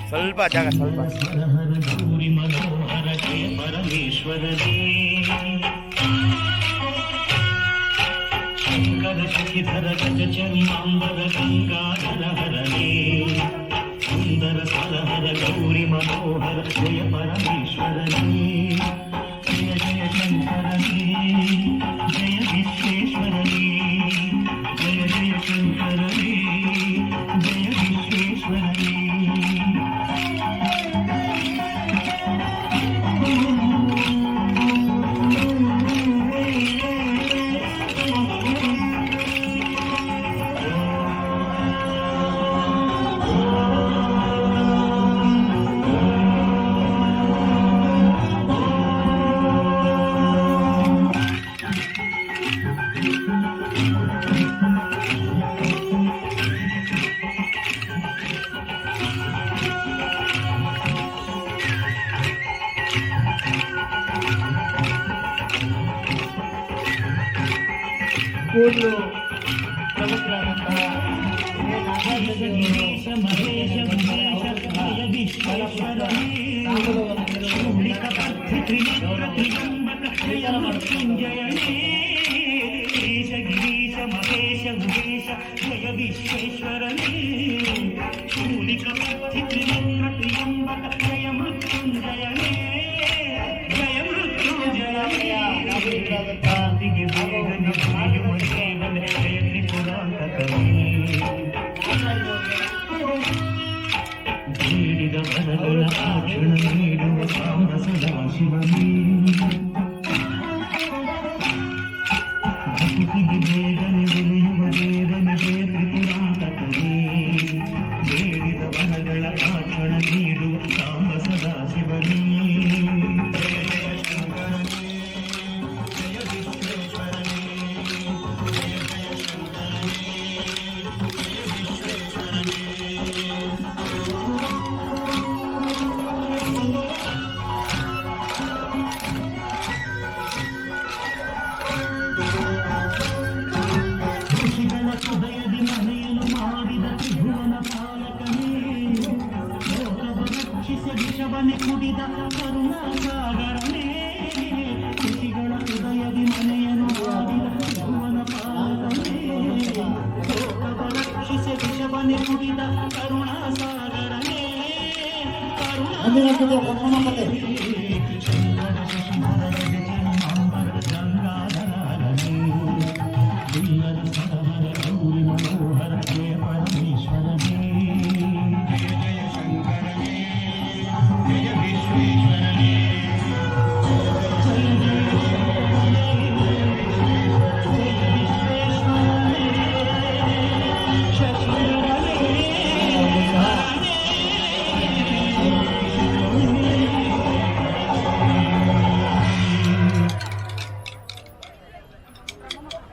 ಸ್ವಲ್ಪ ಜಾಗ ಸ್ವಲ್ಪ ಗೌರಿ ಮನೋಹರ ಜಯ ಪರಮೇಶ್ವರನೇ ಶಂಕರ ಶಶಿಧರ ಗಜ ಚರ್ಮಾಂಬರ ಗಂಗಾಧರ ಹರನೇ ಸುಂದರ ಸರಹರ ಗೌರಿ ಮನೋಹರ ಜಯ ಪರಮೇಶ್ವರನೇ ಜಯ ಜಯ ಶಂಕರನೇ ಜಯ ವಿಶ್ವೇಶ್ವರನೇ ಜಯ ಜಯ ಶಂಕರನೇ ಜಯ ವಿಶ್ವೇಶ್ವರನೇ ಕೂಡಲು ಪ್ರಮುಖರಾದಂತಹ ಗಿರೀಶ ಮಹೇಶ ಉಮೇಶ ಜಯ ವಿಶ್ವೇಶ್ವರನೇ ಶೂಲಿಕ ಪರ್ಥಿ ತ್ರಿನೇತ್ರ ತ್ರಿಯಂಬಕ ಜಯ ಮೃತ್ಯುಂಜಯನೇ ಜಯ ಮೃತ್ಯುಂಜಯನೇ ಕಾಂತಿಗೆ ಬೇಗನೆ ಸುಳಿಯುವ ದೇವನೇ ಜಯ ತ್ರಿಪುರಾಂತಕನೇ ಬೇಡಿದ ವರಗಳ ಆಕ್ಷಣ ನೀಡುವ ಸಾಂಬ ಸದಾಶಿವನೇ ಬದುಕಿಗೆ ಬೇಗನೆ ಉಳಿಯುವ ದೇವನೇ ಜಯ ತ್ರಿಪುರಾಂತಕನೇ ಬೇಡಿದ ವರಗಳ ಆಕ್ಷಣ ನೀಡುವ ಸಾಂಬ ಸದಾಶಿವನೇ ಹೃದಯದಿ ಮನೆಯನ್ನು ಮಾಡಿದ ತ್ರಿಭುವನ ಪಾಲಕನೇ ಲೋಕವ ರಕ್ಷಿಸಿ ವಿಷವನೆ ಕುಡಿದ ಕರುಣಾಸಾಗರನೇ ಋಷಿಗಳ ಹೃದಯದಿ ಮನೆಯನ್ನು ಮಾಡಿದ ತ್ರಿಭುವನ ಪಾಲಕನೇ ಲೋಕವ ರಕ್ಷಿಸಿ ವಿಷವನೆ ಕುಡಿದ ಕರುಣಾಸಾಗರನೇ ಕರುಣಾ